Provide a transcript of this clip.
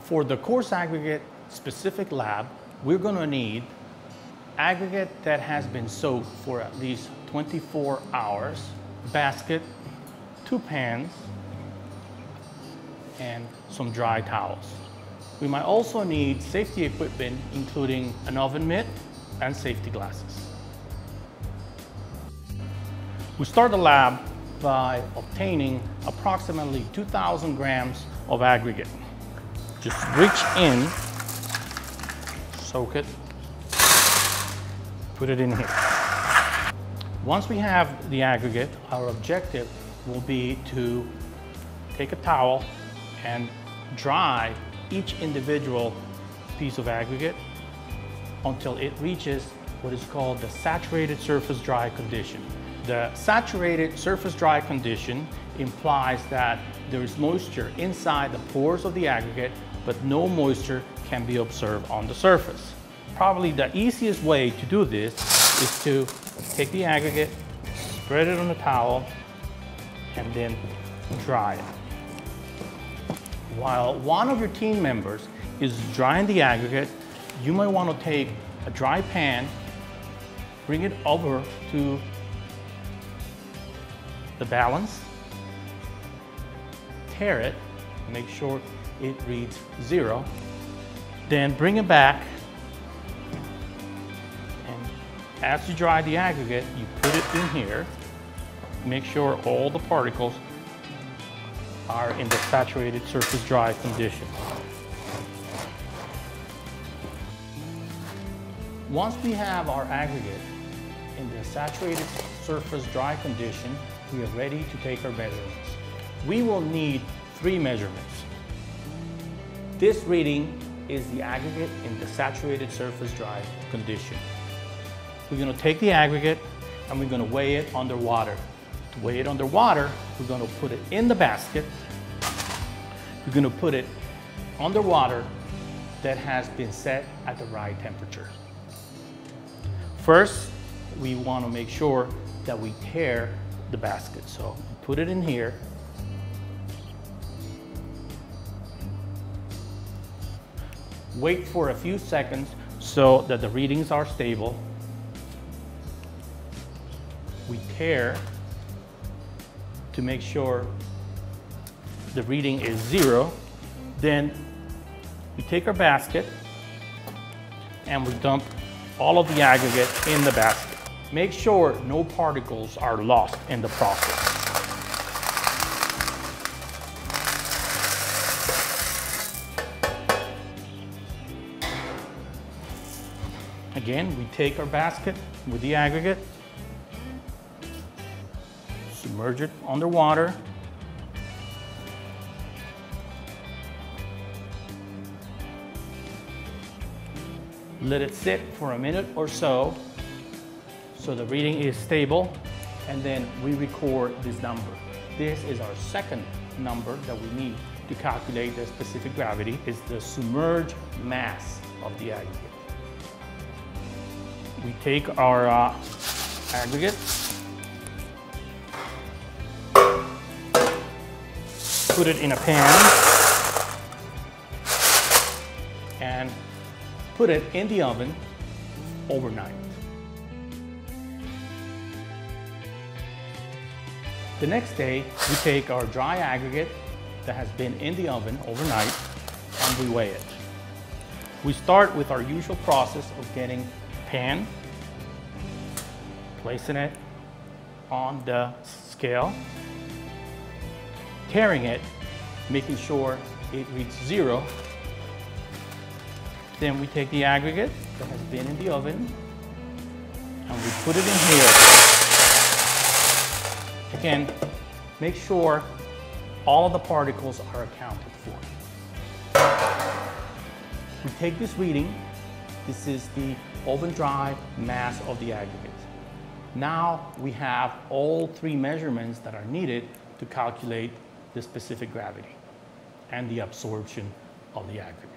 For the coarse aggregate specific lab, we're going to need aggregate that has been soaked for at least 24 hours, basket, 2 pans, and some dry towels. We might also need safety equipment, including an oven mitt and safety glasses. We start the lab by obtaining approximately 2,000 grams of aggregate. Just reach in, soak it, put it in here. Once we have the aggregate, our objective will be to take a towel and dry each individual piece of aggregate until it reaches what is called the saturated surface dry condition. The saturated surface dry condition implies that there is moisture inside the pores of the aggregate, but no moisture can be observed on the surface. Probably the easiest way to do this is to take the aggregate, spread it on the towel, and then dry it. While one of your team members is drying the aggregate, you might want to take a dry pan, bring it over to the balance, tare it, make sure it reads 0, then bring it back, and as you dry the aggregate, you put it in here, make sure all the particles are in the saturated surface dry condition. Once we have our aggregate in the saturated surface dry condition, we are ready to take our measurements. We will need 3 measurements. This reading is the aggregate in the saturated surface dry condition. We're going to take the aggregate and we're going to weigh it underwater. To weigh it underwater, we're going to put it in the basket. We're going to put it underwater that has been set at the right temperature. First, we want to make sure that we tare the basket. So put it in here. Wait for a few seconds so that the readings are stable. We tare to make sure the reading is 0. Then we take our basket and we dump all of the aggregate in the basket. Make sure no particles are lost in the process. Again, we take our basket with the aggregate, submerge it underwater, let it sit for a minute or so the reading is stable, and then we record this number. This is our second number that we need to calculate the specific gravity. It's the submerged mass of the aggregate. We take our aggregate, put it in a pan, and put it in the oven overnight. The next day, we take our dry aggregate that has been in the oven overnight and we weigh it. We start with our usual process of getting a pan, placing it on the scale, taring it, making sure it reads 0. Then we take the aggregate that has been in the oven and we put it in here. Again, make sure all of the particles are accounted for. We take this reading. This is the oven dry mass of the aggregate. Now we have all 3 measurements that are needed to calculate the specific gravity and the absorption of the aggregate.